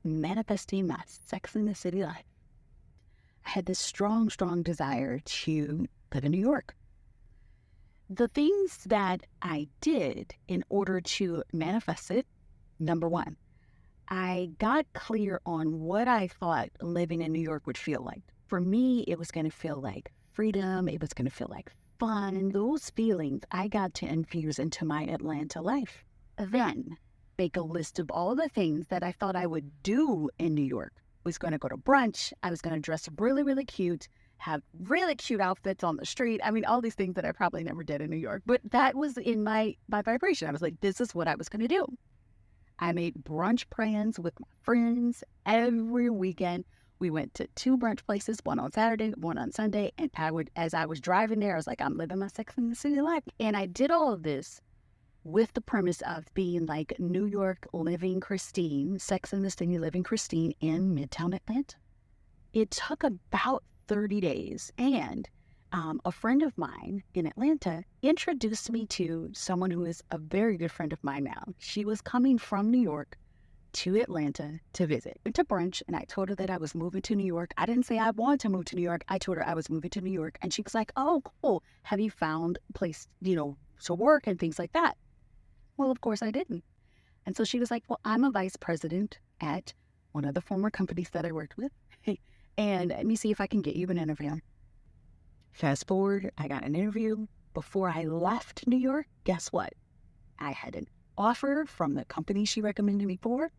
manifesting my Sex in the City life. I had this strong, strong desire to live in New York. The things that I did in order to manifest it, number one, I got clear on what I thought living in New York would feel like. For me, it was going to feel like freedom. It was going to feel like fun. Those feelings I got to infuse into my Atlanta life. Then make a list of all the things that I thought I would do in New York. I was going to go to brunch. I was going to dress really, really cute, have really cute outfits on the street. I mean, all these things that I probably never did in New York. But that was in my vibration. I was like, this is what I was going to do. I made brunch plans with my friends every weekend. We went to 2 brunch places, one on Saturday, one on Sunday. And as I was driving there, I was like, I'm living my Sex in the City life. And I did all of this with the premise of being like New York living Christine, Sex in the City living Christine in Midtown Atlanta. It took about 30 days. And a friend of mine in Atlanta introduced me to someone who is a very good friend of mine now. She was coming from New York to Atlanta to visit. We went to brunch, and I told her that I was moving to New York. I didn't say I wanted to move to New York. I told her I was moving to New York, and she was like, oh, cool. Have you found a place, to work and things like that? Well, of course I didn't. And so she was like, well, I'm a vice president at one of the former companies that I worked with, and let me see if I can get you an interview. Fast forward, I got an interview. Before I left New York, guess what? I had an offer from the company she recommended me for,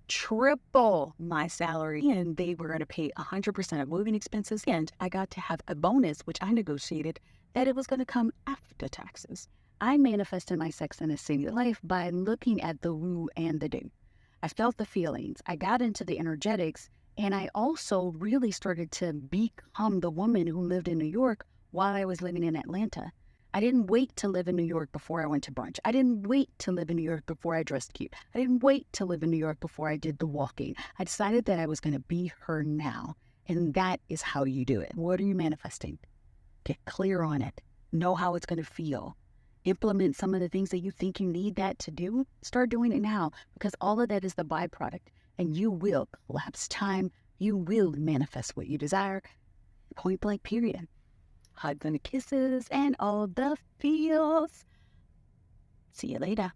triple my salary, and they were going to pay 100% of moving expenses. And I got to have a bonus, which I negotiated, that it was going to come after taxes. I manifested my Sex in the City life by looking at the woo and the do. I felt the feelings. I got into the energetics. And I also really started to become the woman who lived in New York while I was living in Atlanta. I didn't wait to live in New York before I went to brunch. I didn't wait to live in New York before I dressed cute. I didn't wait to live in New York before I did the walking. I decided that I was going to be her now. And that is how you do it. What are you manifesting? Get clear on it. Know how it's going to feel. Implement some of the things that you think you need that to do. Start doing it now, because all of that is the byproduct. And you will collapse time. You will manifest what you desire. Point blank, period. Hugs and kisses and all the feels. See you later.